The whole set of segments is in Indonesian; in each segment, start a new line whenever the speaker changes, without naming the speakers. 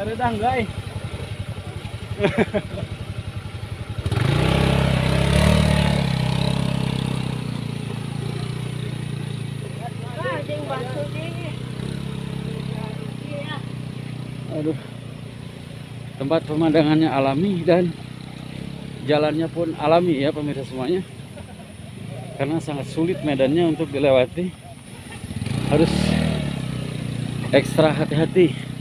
Redang guys. Aduh, tempat pemandangannya alami dan jalannya pun alami ya pemirsa semuanya, karena sangat sulit medannya untuk dilewati, harus ekstra hati-hati.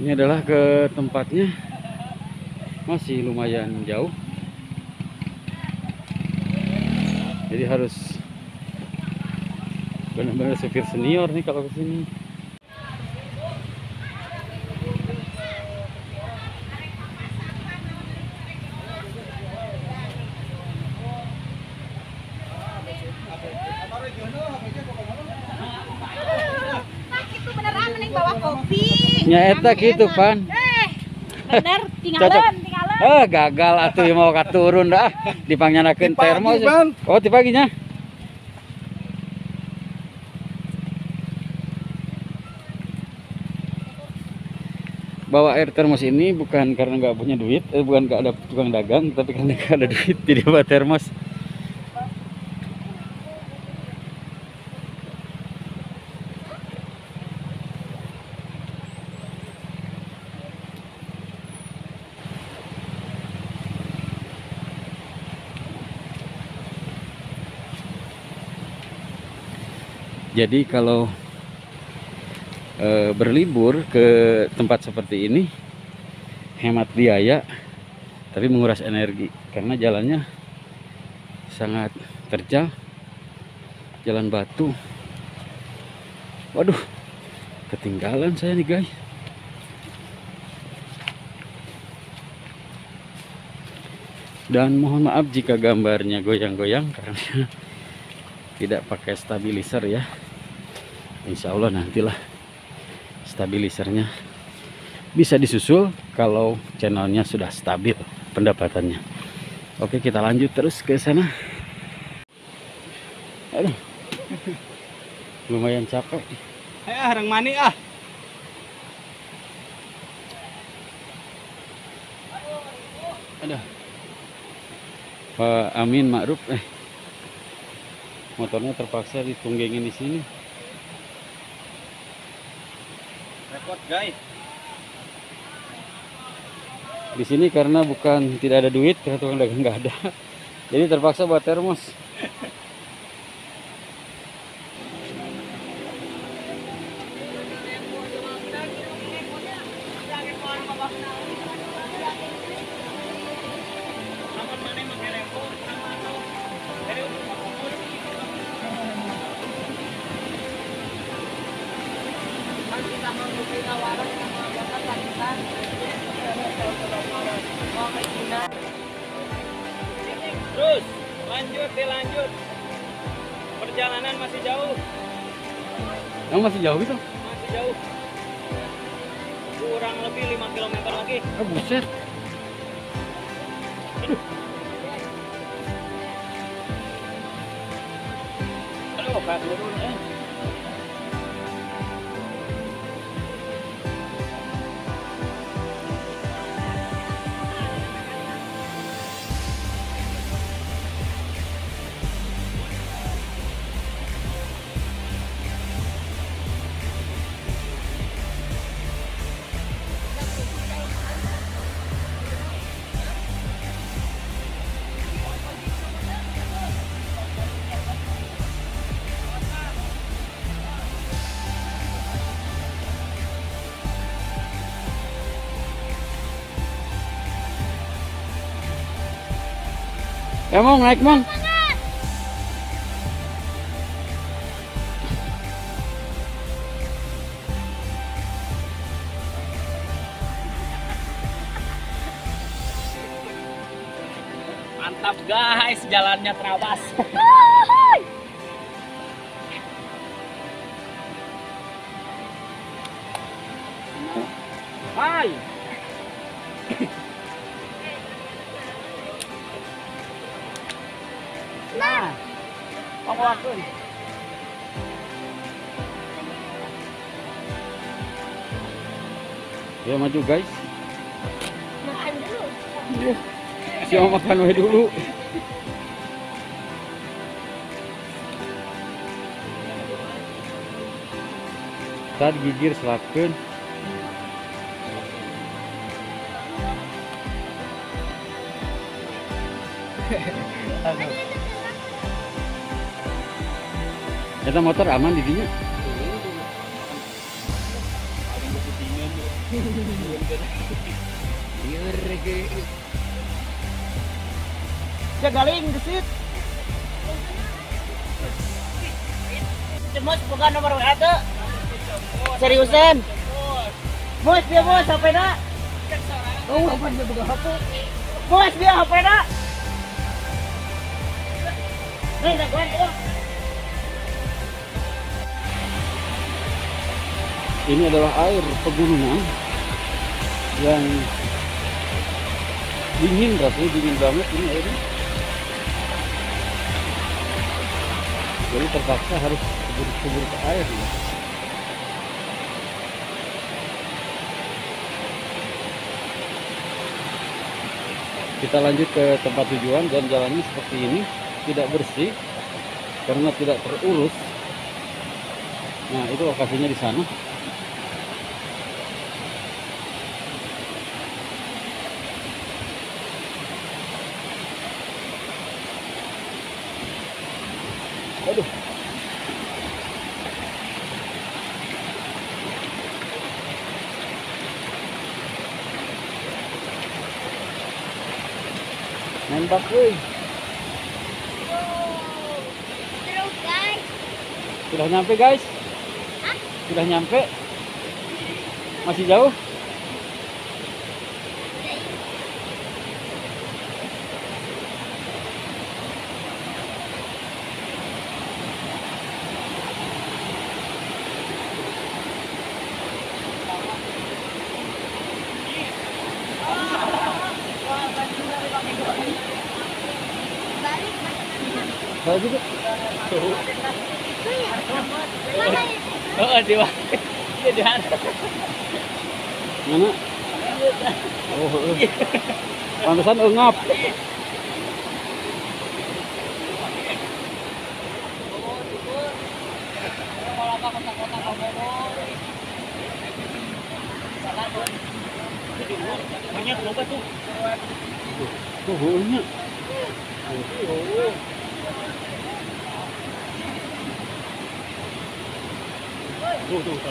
Ini adalah ke tempatnya, masih lumayan jauh, jadi harus benar-benar supir senior nih kalau kesini.
Bawa kopi.
Nyaeta gitu pan.
Bener, tinggalan.
Gagal atuh mau katurun dah. Dipangyanakeun termos. Oh, di paginya. Bawa air termos ini bukan karena nggak punya duit, bukan nggak ada tukang dagang, tapi karena nggak ada duit jadi bawa termos. Jadi kalau berlibur ke tempat seperti ini hemat biaya tapi menguras energi, karena jalannya sangat terjal, jalan batu. Waduh, ketinggalan saya nih guys. Dan mohon maaf jika gambarnya goyang-goyang karena tidak pakai stabilizer ya. Insya Allah nantilah stabilisernya bisa disusul kalau channelnya sudah stabil pendapatannya. Oke, kita lanjut terus ke sana. Aduh, lumayan capek.
Harang mani ah.
Aduh, Pak Amin Ma'ruf motornya terpaksa ditunggengin di sini.
Repot guys.
Di sini karena bukan tidak ada duit, karena tukang dagang nggak ada, jadi terpaksa buat termos.
Terus lanjut. Perjalanan masih jauh.
Emang masih jauh itu?
Masih jauh. Kurang lebih 5 km lagi.
Oh, buset.
Aduh, Kak turun
Emang naik mang?
Mantap guys, jalannya terabas. Hai. Nah, panguakeun.
Ya maju guys.
Makan dulu.
Siapa makan wae dulu. Saat gigir selapkeun. Eta motor aman di dinya.
Jagaling gesit.
Cemas bukan nomor WA tuh. Seriusan? Bos dia bos HP nak? Oh apa dia buka HP? Bos dia HP nak? Nih tak gue.
Ini adalah air pegunungan yang dingin, rasanya dingin banget ini airnya. Jadi terpaksa harus kubur ke air ya. Kita lanjut ke tempat tujuan dan jalannya seperti ini, tidak bersih karena tidak terurus. Nah, itu lokasinya di sana. Aduh. Nembak woi.
Terus guys.
Sudah nyampe guys? Sudah nyampe? Masih jauh? Saya juga.
Oh, di mana? Di mana?
Mana? Oh, pantesan engap.
Banyak loba tuh.
Tuh, hulunya.
Tuh, tuh.